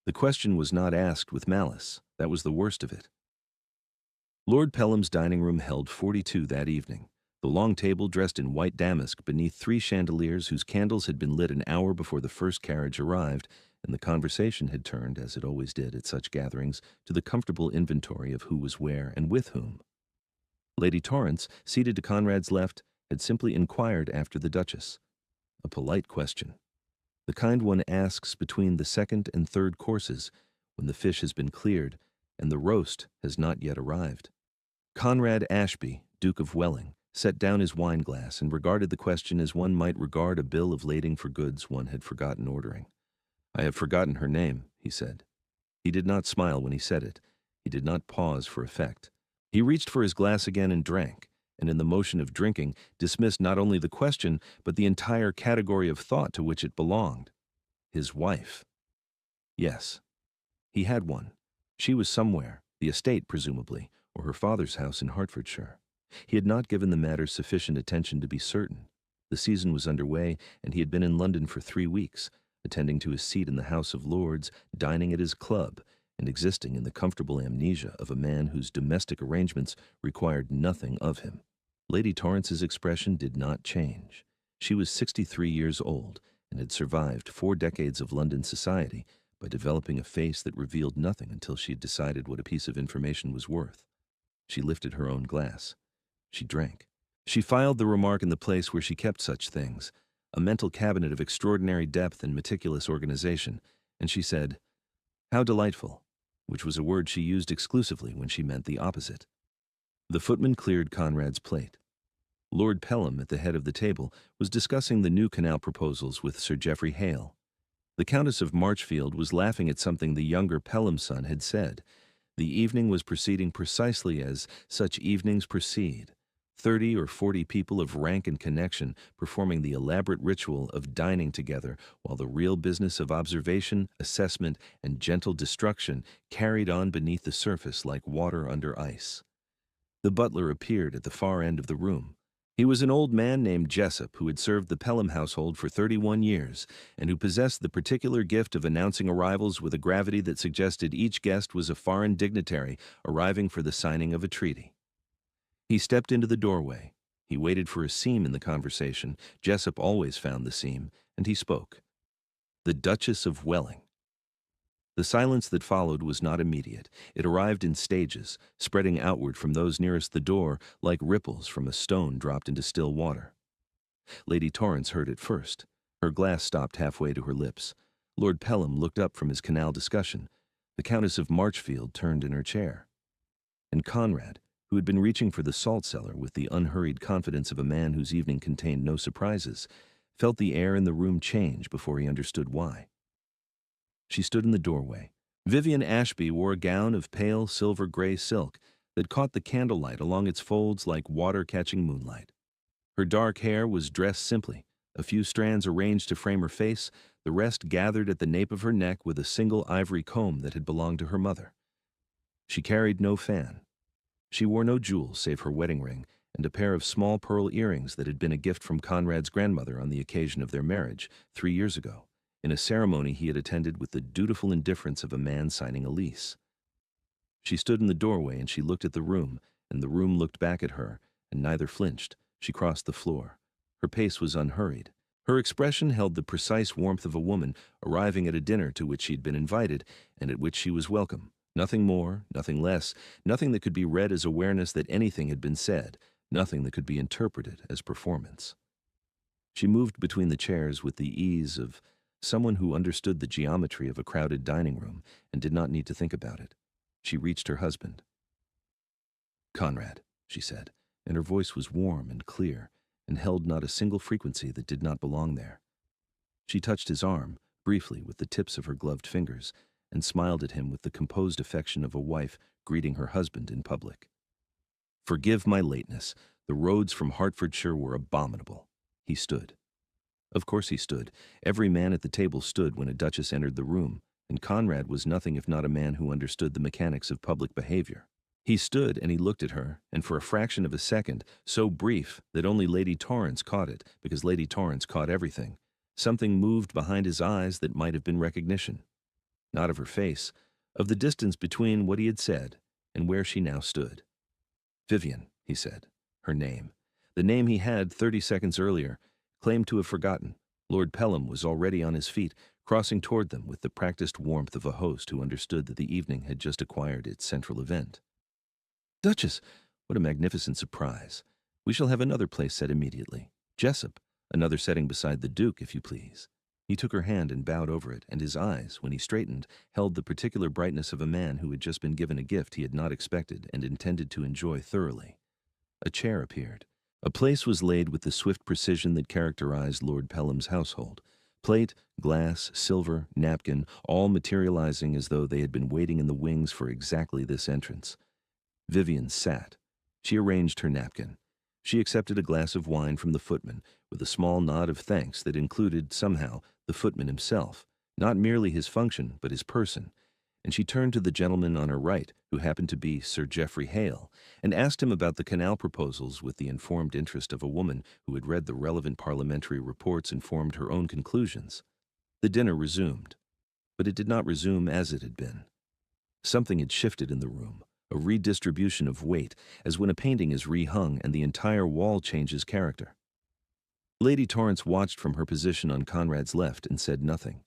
The question was not asked with malice. That was the worst of it. Lord Pelham's dining room held 42 that evening. The long table dressed in white damask beneath 3 chandeliers whose candles had been lit an hour before the first carriage arrived, and the conversation had turned, as it always did at such gatherings, to the comfortable inventory of who was where and with whom. Lady Torrance, seated to Conrad's left, had simply inquired after the Duchess. A polite question. The kind one asks between the second and third courses, when the fish has been cleared and the roast has not yet arrived. Conrad Ashby, Duke of Welling, set down his wine-glass and regarded the question as one might regard a bill of lading for goods one had forgotten ordering. "I have forgotten her name," he said. He did not smile when he said it. He did not pause for effect. He reached for his glass again and drank, and in the motion of drinking dismissed not only the question, but the entire category of thought to which it belonged. His wife. Yes, he had one. She was somewhere, the estate presumably, or her father's house in Hertfordshire. He had not given the matter sufficient attention to be certain. The season was underway, and he had been in London for 3 weeks, attending to his seat in the House of Lords, dining at his club, and existing in the comfortable amnesia of a man whose domestic arrangements required nothing of him. Lady Torrance's expression did not change. She was 63 years old, and had survived 4 decades of London society by developing a face that revealed nothing until she had decided what a piece of information was worth. She lifted her own glass. She drank. She filed the remark in the place where she kept such things, a mental cabinet of extraordinary depth and meticulous organization, and she said, "How delightful," which was a word she used exclusively when she meant the opposite. The footman cleared Conrad's plate. Lord Pelham, at the head of the table, was discussing the new canal proposals with Sir Geoffrey Hale. The Countess of Marchfield was laughing at something the younger Pelham son had said. The evening was proceeding precisely as such evenings proceed. 30 or 40 people of rank and connection performing the elaborate ritual of dining together while the real business of observation, assessment, and gentle destruction carried on beneath the surface like water under ice. The butler appeared at the far end of the room. He was an old man named Jessup who had served the Pelham household for 31 years and who possessed the particular gift of announcing arrivals with a gravity that suggested each guest was a foreign dignitary arriving for the signing of a treaty. He stepped into the doorway. He waited for a seam in the conversation. Jessup always found the seam, and he spoke. The Duchess of Welling. The silence that followed was not immediate. It arrived in stages, spreading outward from those nearest the door like ripples from a stone dropped into still water. Lady Torrance heard it first. Her glass stopped halfway to her lips. Lord Pelham looked up from his canal discussion. The Countess of Marchfield turned in her chair. And Conrad, who had been reaching for the salt cellar with the unhurried confidence of a man whose evening contained no surprises, felt the air in the room change before he understood why. She stood in the doorway. Vivian Ashby wore a gown of pale silver-gray silk that caught the candlelight along its folds like water-catching moonlight. Her dark hair was dressed simply, a few strands arranged to frame her face, the rest gathered at the nape of her neck with a single ivory comb that had belonged to her mother. She carried no fan. She wore no jewels save her wedding ring and a pair of small pearl earrings that had been a gift from Conrad's grandmother on the occasion of their marriage 3 years ago, in a ceremony he had attended with the dutiful indifference of a man signing a lease. She stood in the doorway and she looked at the room, and the room looked back at her, and neither flinched. She crossed the floor. Her pace was unhurried. Her expression held the precise warmth of a woman arriving at a dinner to which she had been invited and at which she was welcome. Nothing more, nothing less, nothing that could be read as awareness that anything had been said, nothing that could be interpreted as performance. She moved between the chairs with the ease of someone who understood the geometry of a crowded dining room and did not need to think about it. She reached her husband. "Conrad," she said, and her voice was warm and clear and held not a single frequency that did not belong there. She touched his arm, briefly, with the tips of her gloved fingers, and smiled at him with the composed affection of a wife greeting her husband in public. "Forgive my lateness. The roads from Hertfordshire were abominable." He stood. Of course he stood. Every man at the table stood when a duchess entered the room, and Conrad was nothing if not a man who understood the mechanics of public behavior. He stood and he looked at her, and for a fraction of a second, so brief that only Lady Torrance caught it, because Lady Torrance caught everything, something moved behind his eyes that might have been recognition. not of her face, of the distance between what he had said and where she now stood. Vivian, he said, her name, the name he had 30 seconds earlier, claimed to have forgotten. Lord Pelham was already on his feet, crossing toward them with the practiced warmth of a host who understood that the evening had just acquired its central event. Duchess, what a magnificent surprise. We shall have another place set immediately. Jessup, another setting beside the Duke, if you please. He took her hand and bowed over it, and his eyes, when he straightened, held the particular brightness of a man who had just been given a gift he had not expected and intended to enjoy thoroughly. A chair appeared. A place was laid with the swift precision that characterized Lord Pelham's household. Plate, glass, silver, napkin, all materializing as though they had been waiting in the wings for exactly this entrance. Vivian sat. She arranged her napkin. She accepted a glass of wine from the footman with a small nod of thanks that included, somehow, the footman himself, not merely his function, but his person, and she turned to the gentleman on her right, who happened to be Sir Geoffrey Hale, and asked him about the canal proposals with the informed interest of a woman who had read the relevant parliamentary reports and formed her own conclusions. The dinner resumed, but it did not resume as it had been. Something had shifted in the room, a redistribution of weight, as when a painting is rehung and the entire wall changes character. Lady Torrance watched from her position on Conrad's left and said nothing.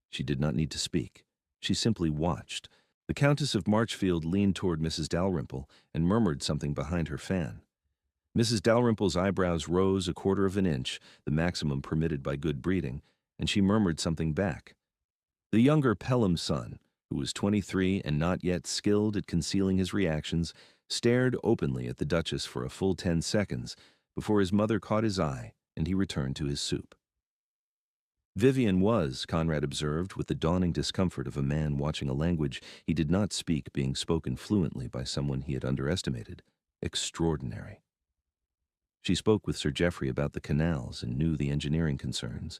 She did not need to speak. She simply watched. The Countess of Marchfield leaned toward Mrs. Dalrymple and murmured something behind her fan. Mrs. Dalrymple's eyebrows rose a quarter of an inch, the maximum permitted by good breeding, and she murmured something back. The younger Pelham son, who was 23 and not yet skilled at concealing his reactions, stared openly at the Duchess for a full 10 seconds before his mother caught his eye and he returned to his soup. Vivian was, Conrad observed, with the dawning discomfort of a man watching a language he did not speak being spoken fluently by someone he had underestimated, extraordinary. She spoke with Sir Geoffrey about the canals and knew the engineering concerns.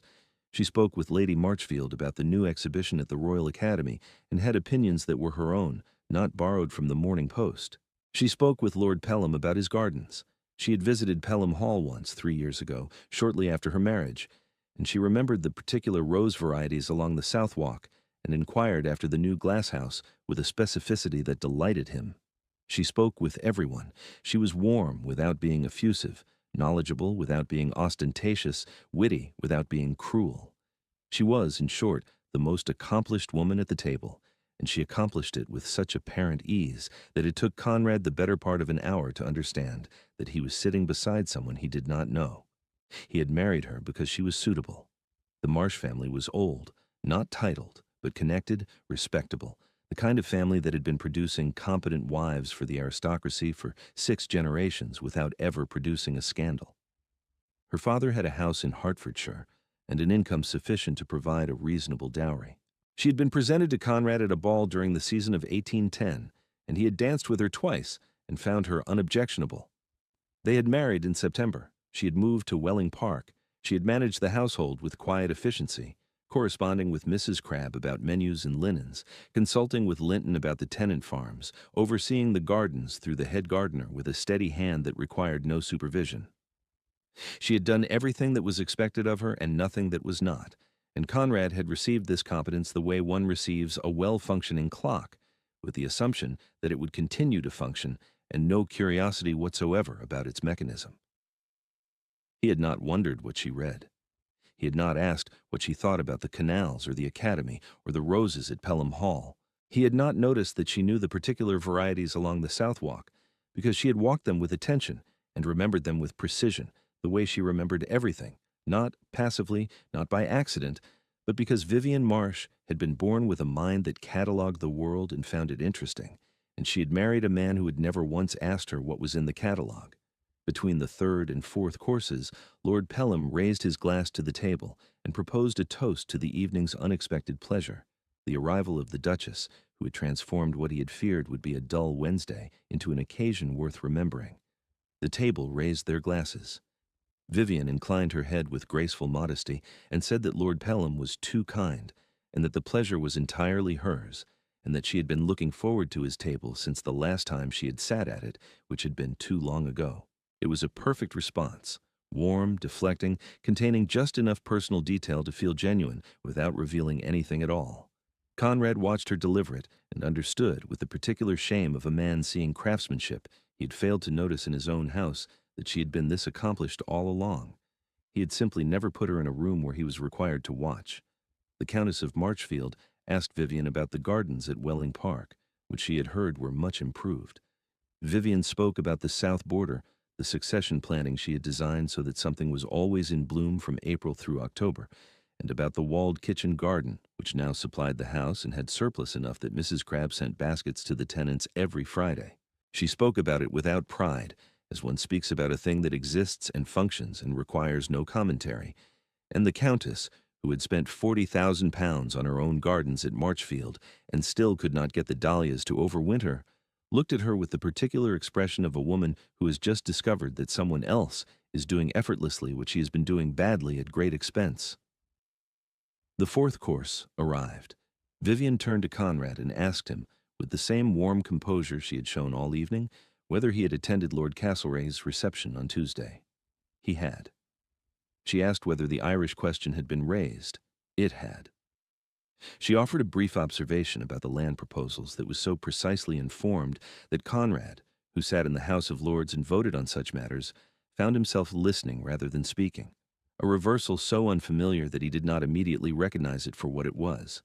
She spoke with Lady Marchfield about the new exhibition at the Royal Academy and had opinions that were her own, not borrowed from the Morning Post. She spoke with Lord Pelham about his gardens. She had visited Pelham Hall once 3 years ago, shortly after her marriage, and she remembered the particular rose varieties along the South Walk and inquired after the new glasshouse with a specificity that delighted him. She spoke with everyone. She was warm without being effusive, knowledgeable without being ostentatious, witty without being cruel. She was, in short, the most accomplished woman at the table, and she accomplished it with such apparent ease that it took Conrad the better part of an hour to understand that he was sitting beside someone he did not know. He had married her because she was suitable. The Marsh family was old, not titled, but connected, respectable, the kind of family that had been producing competent wives for the aristocracy for 6 generations without ever producing a scandal. Her father had a house in Hertfordshire and an income sufficient to provide a reasonable dowry. She had been presented to Conrad at a ball during the season of 1810, and he had danced with her twice and found her unobjectionable. They had married in September. She had moved to Welling Park. She had managed the household with quiet efficiency, corresponding with Mrs. Crabbe about menus and linens, consulting with Linton about the tenant farms, overseeing the gardens through the head gardener with a steady hand that required no supervision. She had done everything that was expected of her and nothing that was not, and Conrad had received this competence the way one receives a well-functioning clock, with the assumption that it would continue to function and no curiosity whatsoever about its mechanism. He had not wondered what she read. He had not asked what she thought about the canals or the academy or the roses at Pelham Hall. He had not noticed that she knew the particular varieties along the South Walk, because she had walked them with attention and remembered them with precision, the way she remembered everything, not passively, not by accident, but because Vivian Marsh had been born with a mind that catalogued the world and found it interesting, and she had married a man who had never once asked her what was in the catalogue. Between the 3rd and 4th courses, Lord Pelham raised his glass to the table and proposed a toast to the evening's unexpected pleasure, the arrival of the Duchess, who had transformed what he had feared would be a dull Wednesday into an occasion worth remembering. The table raised their glasses. Vivian inclined her head with graceful modesty and said that Lord Pelham was too kind, and that the pleasure was entirely hers, and that she had been looking forward to his table since the last time she had sat at it, which had been too long ago. It was a perfect response, warm, deflecting, containing just enough personal detail to feel genuine without revealing anything at all. Conrad watched her deliver it and understood, with the particular shame of a man seeing craftsmanship he had failed to notice in his own house, that she had been this accomplished all along. He had simply never put her in a room where he was required to watch. The Countess of Marchfield asked Vivian about the gardens at Welling Park, which she had heard were much improved. Vivian spoke about the south border, the succession planting she had designed so that something was always in bloom from April through October, and about the walled kitchen garden, which now supplied the house and had surplus enough that Mrs. Crabbe sent baskets to the tenants every Friday. She spoke about it without pride, as one speaks about a thing that exists and functions and requires no commentary, and the Countess, who had spent £40,000 on her own gardens at Marchfield and still could not get the dahlias to overwinter, looked at her with the particular expression of a woman who has just discovered that someone else is doing effortlessly what she has been doing badly at great expense. The fourth course arrived. Vivian turned to Conrad and asked him, with the same warm composure she had shown all evening, whether he had attended Lord Castlereagh's reception on Tuesday. He had. She asked whether the Irish question had been raised. It had. She offered a brief observation about the land proposals that was so precisely informed that Conrad, who sat in the House of Lords and voted on such matters, found himself listening rather than speaking, a reversal so unfamiliar that he did not immediately recognize it for what it was.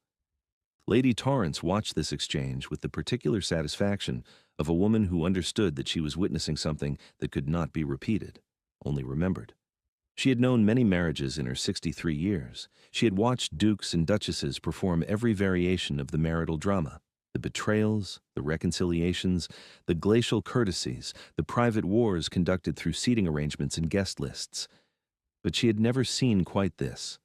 Lady Torrance watched this exchange with the particular satisfaction of a woman who understood that she was witnessing something that could not be repeated, only remembered. She had known many marriages in her 63 years. She had watched dukes and duchesses perform every variation of the marital drama, the betrayals, the reconciliations, the glacial courtesies, the private wars conducted through seating arrangements and guest lists. But she had never seen quite this.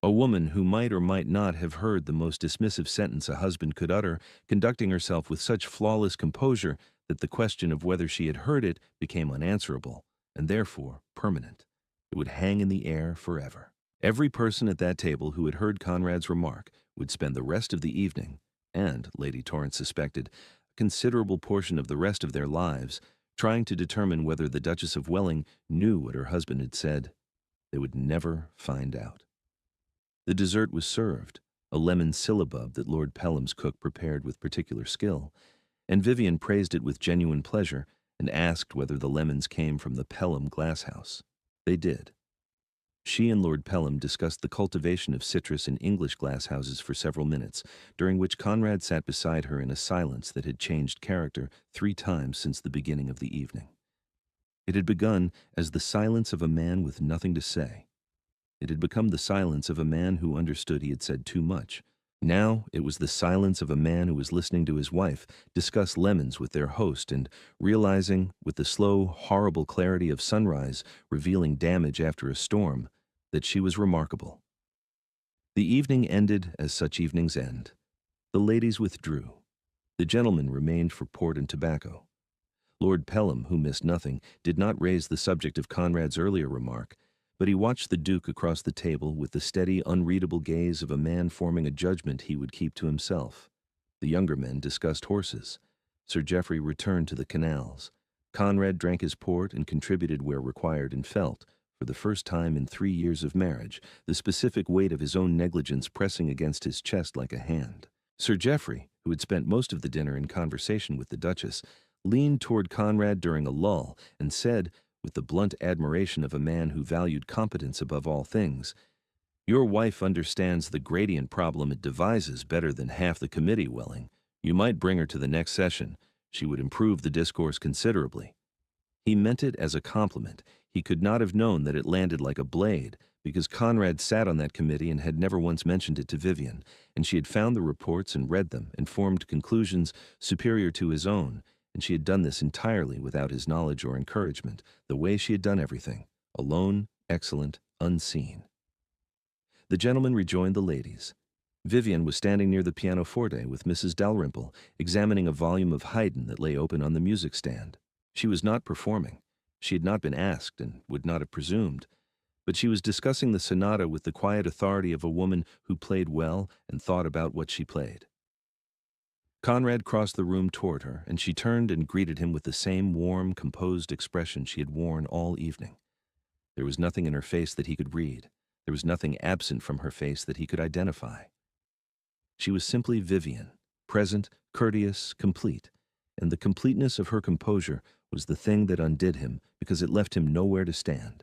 A woman who might or might not have heard the most dismissive sentence a husband could utter, conducting herself with such flawless composure that the question of whether she had heard it became unanswerable, and therefore permanent. It would hang in the air forever. Every person at that table who had heard Conrad's remark would spend the rest of the evening, and, Lady Torrance suspected, a considerable portion of the rest of their lives, trying to determine whether the Duchess of Welling knew what her husband had said. They would never find out. The dessert was served, a lemon syllabub that Lord Pelham's cook prepared with particular skill, and Vivian praised it with genuine pleasure and asked whether the lemons came from the Pelham glasshouse. They did. She and Lord Pelham discussed the cultivation of citrus in English glasshouses for several minutes, during which Conrad sat beside her in a silence that had changed character 3 times since the beginning of the evening. It had begun as the silence of a man with nothing to say. It had become the silence of a man who understood he had said too much. Now it was the silence of a man who was listening to his wife discuss lemons with their host and realizing, with the slow, horrible clarity of sunrise revealing damage after a storm, that she was remarkable. The evening ended as such evenings end. The ladies withdrew. The gentlemen remained for port and tobacco. Lord Pelham, who missed nothing, did not raise the subject of Conrad's earlier remark, but he watched the Duke across the table with the steady, unreadable gaze of a man forming a judgment he would keep to himself. The younger men discussed horses. Sir Geoffrey returned to the canals. Conrad drank his port and contributed where required and felt, for the first time in 3 years of marriage, the specific weight of his own negligence pressing against his chest like a hand. Sir Geoffrey, who had spent most of the dinner in conversation with the Duchess, leaned toward Conrad during a lull and said, with the blunt admiration of a man who valued competence above all things, "Your wife understands the gradient problem it devises better than half the committee, Welling. You might bring her to the next session. She would improve the discourse considerably." He meant it as a compliment. He could not have known that it landed like a blade, because Conrad sat on that committee and had never once mentioned it to Vivian, and she had found the reports and read them and formed conclusions superior to his own, and she had done this entirely without his knowledge or encouragement, the way she had done everything, alone, excellent, unseen. The gentlemen rejoined the ladies. Vivian was standing near the pianoforte with Mrs. Dalrymple, examining a volume of Haydn that lay open on the music stand. She was not performing. She had not been asked and would not have presumed, but she was discussing the sonata with the quiet authority of a woman who played well and thought about what she played. Conrad crossed the room toward her, and she turned and greeted him with the same warm, composed expression she had worn all evening. There was nothing in her face that he could read. There was nothing absent from her face that he could identify. She was simply Vivian, present, courteous, complete, and the completeness of her composure was the thing that undid him because it left him nowhere to stand.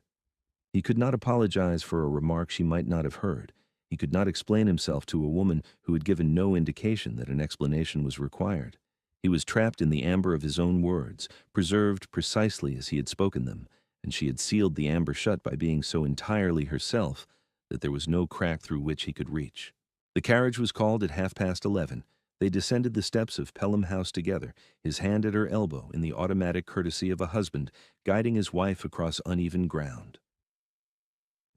He could not apologize for a remark she might not have heard. He could not explain himself to a woman who had given no indication that an explanation was required. He was trapped in the amber of his own words, preserved precisely as he had spoken them, and she had sealed the amber shut by being so entirely herself that there was no crack through which he could reach. The carriage was called at 11:30. They descended the steps of Pelham House together, his hand at her elbow in the automatic courtesy of a husband guiding his wife across uneven ground.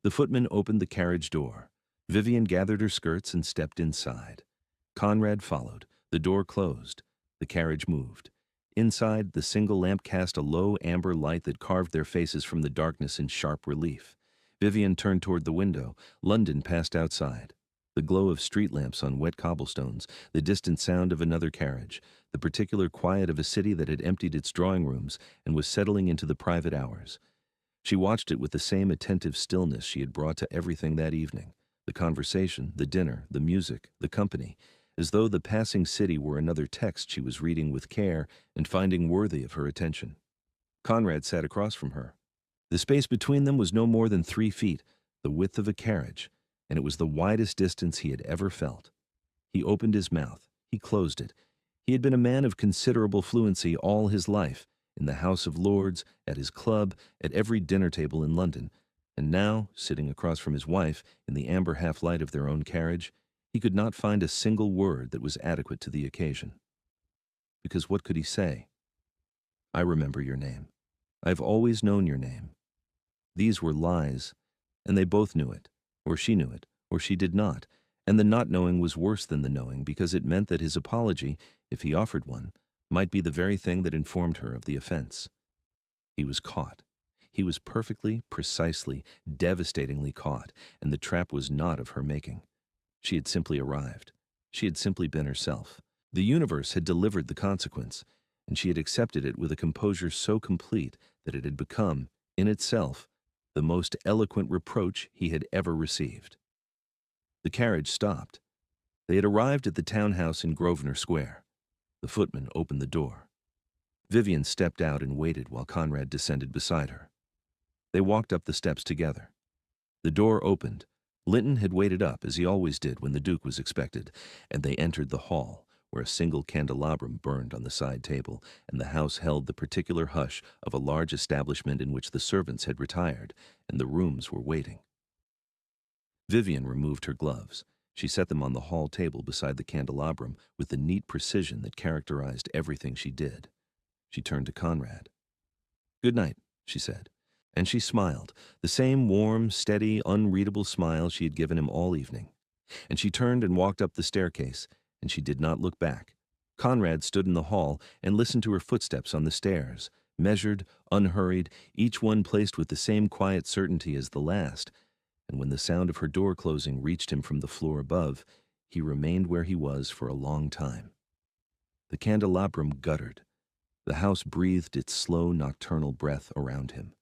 The footman opened the carriage door. Vivian gathered her skirts and stepped inside. Conrad followed. The door closed. The carriage moved. Inside, the single lamp cast a low amber light that carved their faces from the darkness in sharp relief. Vivian turned toward the window. London passed outside. The glow of street lamps on wet cobblestones, the distant sound of another carriage, the particular quiet of a city that had emptied its drawing rooms and was settling into the private hours. She watched it with the same attentive stillness she had brought to everything that evening, the conversation, the dinner, the music, the company, as though the passing city were another text she was reading with care and finding worthy of her attention. Conrad sat across from her. The space between them was no more than 3 feet, the width of a carriage, and it was the widest distance he had ever felt. He opened his mouth. He closed it. He had been a man of considerable fluency all his life, in the House of Lords, at his club, at every dinner table in London, and now, sitting across from his wife, in the amber half-light of their own carriage, he could not find a single word that was adequate to the occasion. Because what could he say? I remember your name. I've always known your name. These were lies, and they both knew it, or she knew it, or she did not, and the not knowing was worse than the knowing because it meant that his apology, if he offered one, might be the very thing that informed her of the offense. He was caught. He was perfectly, precisely, devastatingly caught, and the trap was not of her making. She had simply arrived. She had simply been herself. The universe had delivered the consequence, and she had accepted it with a composure so complete that it had become, in itself, the most eloquent reproach he had ever received. The carriage stopped. They had arrived at the townhouse in Grosvenor Square. The footman opened the door. Vivian stepped out and waited while Conrad descended beside her. They walked up the steps together. The door opened. Linton had waited up, as he always did when the Duke was expected, and they entered the hall, where a single candelabrum burned on the side table, and the house held the particular hush of a large establishment in which the servants had retired, and the rooms were waiting. Vivian removed her gloves. She set them on the hall table beside the candelabrum with the neat precision that characterized everything she did. She turned to Conrad. "Good night," she said, and she smiled, the same warm, steady, unreadable smile she had given him all evening. And she turned and walked up the staircase, and she did not look back. Conrad stood in the hall and listened to her footsteps on the stairs, measured, unhurried, each one placed with the same quiet certainty as the last, and when the sound of her door closing reached him from the floor above, he remained where he was for a long time. The candelabrum guttered. The house breathed its slow nocturnal breath around him.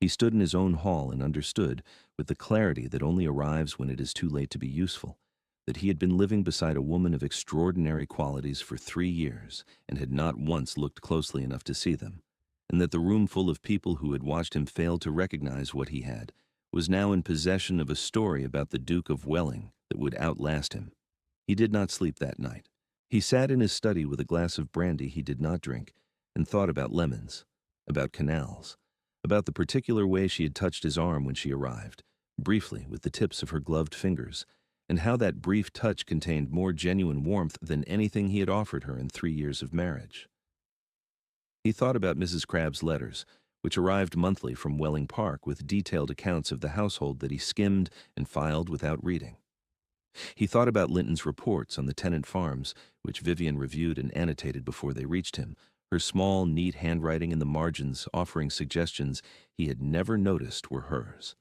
He stood in his own hall and understood, with the clarity that only arrives when it is too late to be useful, that he had been living beside a woman of extraordinary qualities for 3 years and had not once looked closely enough to see them, and that the room full of people who had watched him fail to recognize what he had was now in possession of a story about the Duke of Welling that would outlast him. He did not sleep that night. He sat in his study with a glass of brandy he did not drink and thought about lemons, about canals, about the particular way she had touched his arm when she arrived, briefly with the tips of her gloved fingers, and how that brief touch contained more genuine warmth than anything he had offered her in 3 years of marriage. He thought about Mrs. Crabb's letters, which arrived monthly from Welling Park with detailed accounts of the household that he skimmed and filed without reading. He thought about Linton's reports on the tenant farms, which Vivian reviewed and annotated before they reached him, her small, neat handwriting in the margins offering suggestions he had never noticed were hers.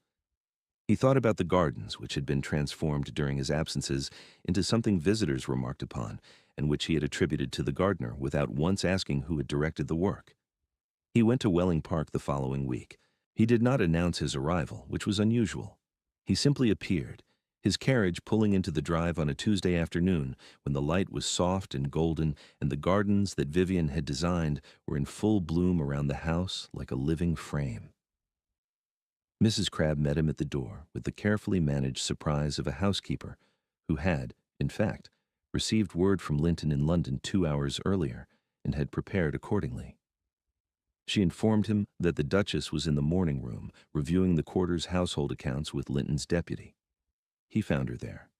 He thought about the gardens, which had been transformed during his absences into something visitors remarked upon, and which he had attributed to the gardener without once asking who had directed the work. He went to Welling Park the following week. He did not announce his arrival, which was unusual. He simply appeared. His carriage pulling into the drive on a Tuesday afternoon when the light was soft and golden and the gardens that Vivian had designed were in full bloom around the house like a living frame. Mrs. Crabbe met him at the door with the carefully managed surprise of a housekeeper who had, in fact, received word from Linton in London 2 hours earlier and had prepared accordingly. She informed him that the Duchess was in the morning room reviewing the quarter's household accounts with Linton's deputy. He found her there.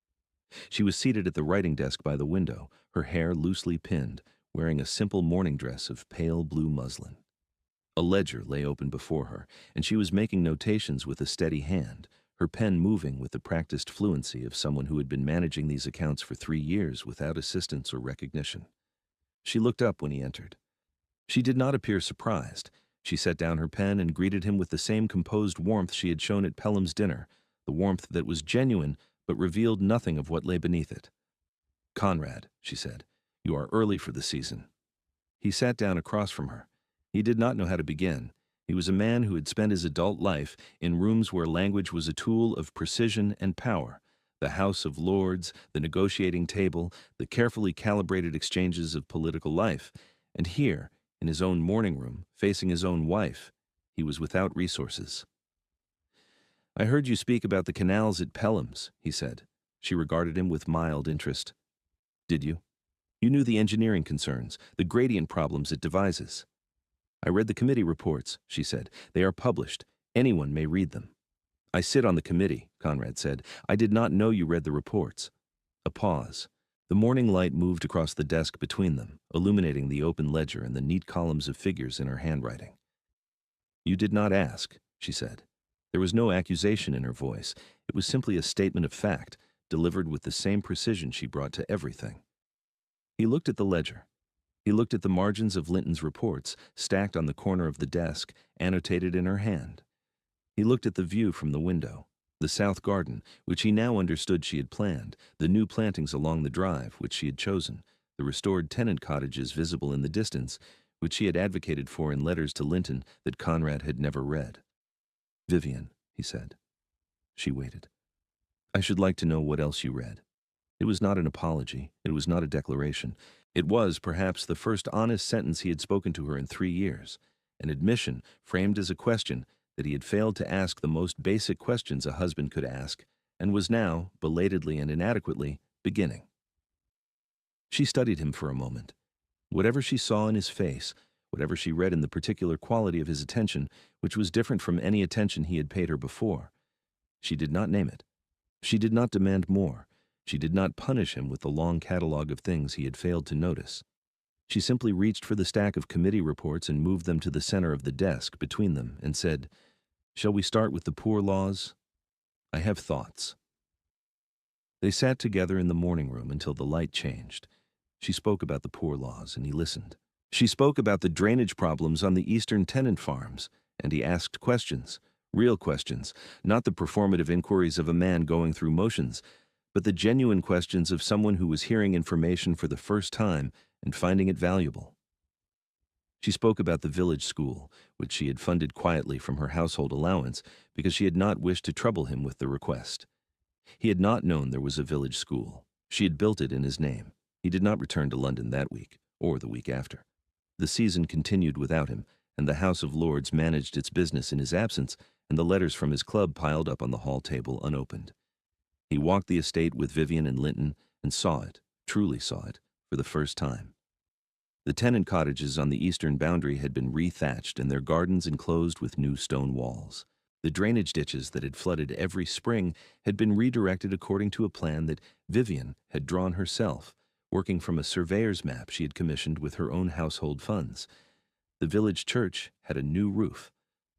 She was seated at the writing desk by the window, her hair loosely pinned, wearing a simple morning dress of pale blue muslin. A ledger lay open before her, and she was making notations with a steady hand, her pen moving with the practiced fluency of someone who had been managing these accounts for 3 years without assistance or recognition. She looked up when he entered. She did not appear surprised. She set down her pen and greeted him with the same composed warmth she had shown at Pelham's dinner, the warmth that was genuine but revealed nothing of what lay beneath it. "Conrad," she said, "you are early for the season." He sat down across from her. He did not know how to begin. He was a man who had spent his adult life in rooms where language was a tool of precision and power, the House of Lords, the negotiating table, the carefully calibrated exchanges of political life, and here, in his own morning room, facing his own wife, he was without resources. "I heard you speak about the canals at Pelham's," he said. She regarded him with mild interest. "Did you? You knew the engineering concerns, the gradient problems at Devizes." "I read the committee reports," she said. "They are published. Anyone may read them." "I sit on the committee," Conrad said. "I did not know you read the reports." A pause. The morning light moved across the desk between them, illuminating the open ledger and the neat columns of figures in her handwriting. "You did not ask," she said. There was no accusation in her voice. It was simply a statement of fact, delivered with the same precision she brought to everything. He looked at the ledger. He looked at the margins of Linton's reports, stacked on the corner of the desk, annotated in her hand. He looked at the view from the window, the south garden, which he now understood she had planned, the new plantings along the drive, which she had chosen, the restored tenant cottages visible in the distance, which she had advocated for in letters to Linton that Conrad had never read. "Vivian," he said. She waited. "I should like to know what else you read." It was not an apology. It was not a declaration. It was, perhaps, the first honest sentence he had spoken to her in 3 years, an admission, framed as a question, that he had failed to ask the most basic questions a husband could ask, and was now, belatedly and inadequately, beginning. She studied him for a moment. Whatever she saw in his face, whatever she read in the particular quality of his attention, which was different from any attention he had paid her before, she did not name it. She did not demand more. She did not punish him with the long catalogue of things he had failed to notice. She simply reached for the stack of committee reports and moved them to the center of the desk between them and said, "Shall we start with the poor laws? I have thoughts." They sat together in the morning room until the light changed. She spoke about the poor laws, and he listened. She spoke about the drainage problems on the eastern tenant farms, and he asked questions, real questions, not the performative inquiries of a man going through motions, but the genuine questions of someone who was hearing information for the first time and finding it valuable. She spoke about the village school, which she had funded quietly from her household allowance because she had not wished to trouble him with the request. He had not known there was a village school. She had built it in his name. He did not return to London that week, or the week after. The season continued without him, and the House of Lords managed its business in his absence, and the letters from his club piled up on the hall table unopened. He walked the estate with Vivian and Linton and saw it, truly saw it, for the first time. The tenant cottages on the eastern boundary had been re-thatched and their gardens enclosed with new stone walls. The drainage ditches that had flooded every spring had been redirected according to a plan that Vivian had drawn herself, working from a surveyor's map she had commissioned with her own household funds. The village church had a new roof.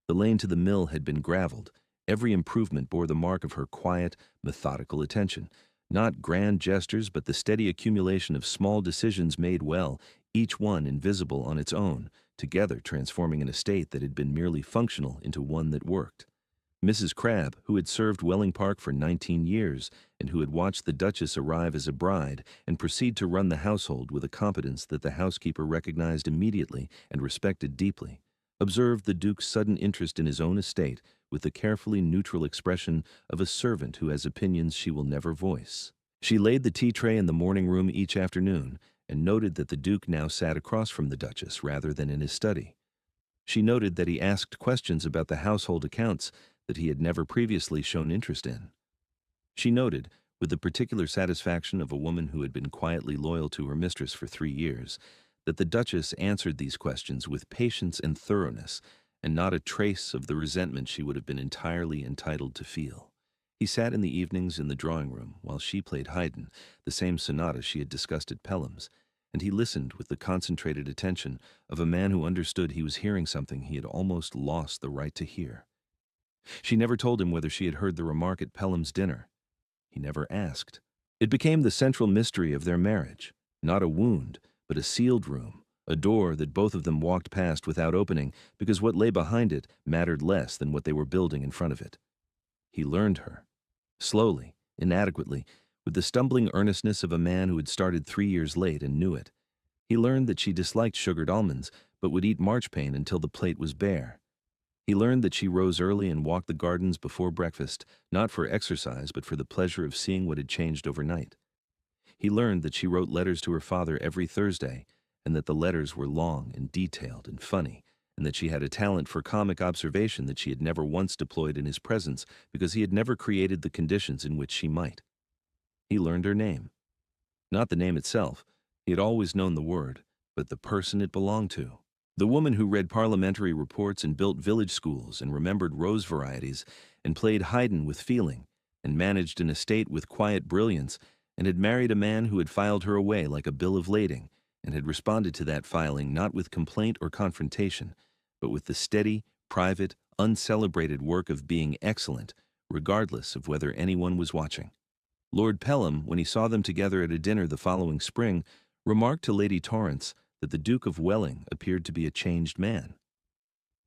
The lane to the mill had been graveled. Every improvement bore the mark of her quiet, methodical attention. Not grand gestures, but the steady accumulation of small decisions made well, each one invisible on its own, together transforming an estate that had been merely functional into one that worked. Mrs. Crabbe, who had served Welling Park for 19 years and who had watched the Duchess arrive as a bride and proceed to run the household with a competence that the housekeeper recognized immediately and respected deeply, observed the Duke's sudden interest in his own estate with the carefully neutral expression of a servant who has opinions she will never voice. She laid the tea tray in the morning room each afternoon and noted that the Duke now sat across from the Duchess rather than in his study. She noted that he asked questions about the household accounts that he had never previously shown interest in. She noted, with the particular satisfaction of a woman who had been quietly loyal to her mistress for 3 years, that the Duchess answered these questions with patience and thoroughness, and not a trace of the resentment she would have been entirely entitled to feel. He sat in the evenings in the drawing-room while she played Haydn, the same sonata she had discussed at Pelham's, and he listened with the concentrated attention of a man who understood he was hearing something he had almost lost the right to hear. She never told him whether she had heard the remark at Pelham's dinner. He never asked. It became the central mystery of their marriage, not a wound, but a sealed room, a door that both of them walked past without opening because what lay behind it mattered less than what they were building in front of it. He learned her. Slowly, inadequately, with the stumbling earnestness of a man who had started 3 years late and knew it. He learned that she disliked sugared almonds, but would eat marchpane until the plate was bare. He learned that she rose early and walked the gardens before breakfast, not for exercise but for the pleasure of seeing what had changed overnight. He learned that she wrote letters to her father every Thursday, and that the letters were long and detailed and funny, and that she had a talent for comic observation that she had never once deployed in his presence because he had never created the conditions in which she might. He learned her name. Not the name itself, he had always known the word, but the person it belonged to. The woman who read parliamentary reports and built village schools and remembered rose varieties and played Haydn with feeling and managed an estate with quiet brilliance and had married a man who had filed her away like a bill of lading and had responded to that filing not with complaint or confrontation, but with the steady, private, uncelebrated work of being excellent, regardless of whether anyone was watching. Lord Pelham, when he saw them together at a dinner the following spring, remarked to Lady Torrance that the Duke of Welling appeared to be a changed man.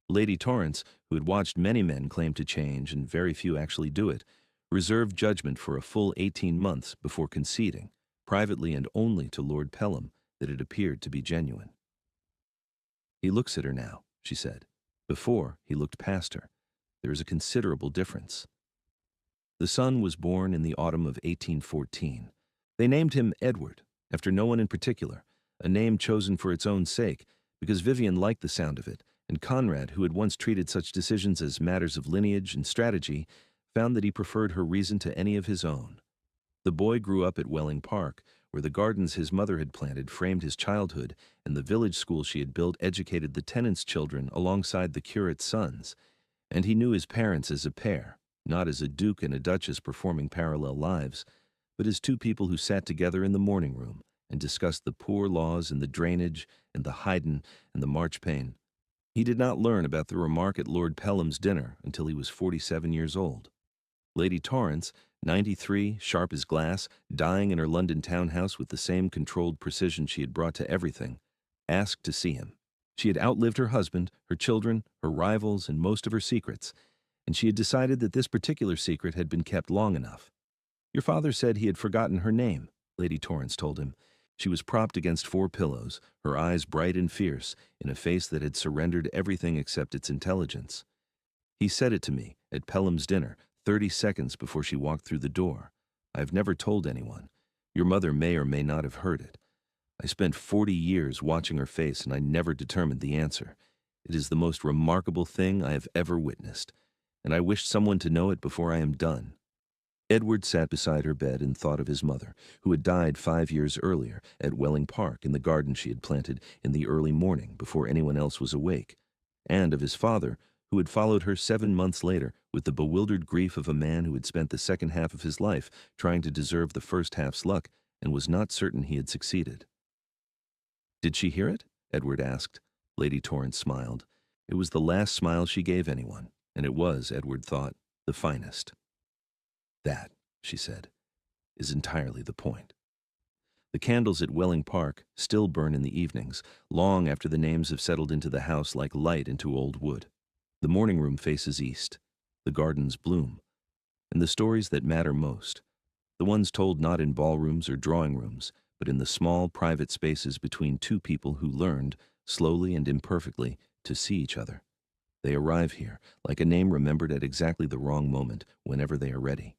Lady Torrance, who had watched many men claim to change and very few actually do it, reserved judgment for a full 18 months before conceding, privately and only to Lord Pelham, that it appeared to be genuine. "He looks at her now," she said. "Before, he looked past her. There is a considerable difference." The son was born in the autumn of 1814. They named him Edward, after no one in particular, a name chosen for its own sake, because Vivian liked the sound of it, and Conrad, who had once treated such decisions as matters of lineage and strategy, found that he preferred her reason to any of his own. The boy grew up at Welling Park, where the gardens his mother had planted framed his childhood, and the village school she had built educated the tenants' children alongside the curate's sons, and he knew his parents as a pair, not as a duke and a duchess performing parallel lives, but as two people who sat together in the morning room and discussed the poor laws and the drainage and the Haydn and the marchpane. He did not learn about the remark at Lord Pelham's dinner until he was 47 years old. Lady Torrance, 93, sharp as glass, dying in her London townhouse with the same controlled precision she had brought to everything, asked to see him. She had outlived her husband, her children, her rivals, and most of her secrets, and she had decided that this particular secret had been kept long enough. "Your father said he had forgotten her name," Lady Torrance told him. She was propped against 4 pillows, her eyes bright and fierce, in a face that had surrendered everything except its intelligence. "He said it to me at Pelham's dinner, 30 seconds before she walked through the door. I have never told anyone. Your mother may or may not have heard it. I spent 40 years watching her face, and I never determined the answer. It is the most remarkable thing I have ever witnessed, and I wish someone to know it before I am done." Edward sat beside her bed and thought of his mother, who had died 5 years earlier at Welling Park in the garden she had planted in the early morning before anyone else was awake, and of his father, who had followed her 7 months later with the bewildered grief of a man who had spent the second half of his life trying to deserve the first half's luck and was not certain he had succeeded. "Did she hear it?" Edward asked. Lady Torrance smiled. It was the last smile she gave anyone, and it was, Edward thought, the finest. "That," she said, "is entirely the point." The candles at Welling Park still burn in the evenings, long after the names have settled into the house like light into old wood. The morning room faces east. The gardens bloom. And the stories that matter most, the ones told not in ballrooms or drawing rooms, but in the small private spaces between two people who learned, slowly and imperfectly, to see each other. They arrive here, like a name remembered at exactly the wrong moment, whenever they are ready.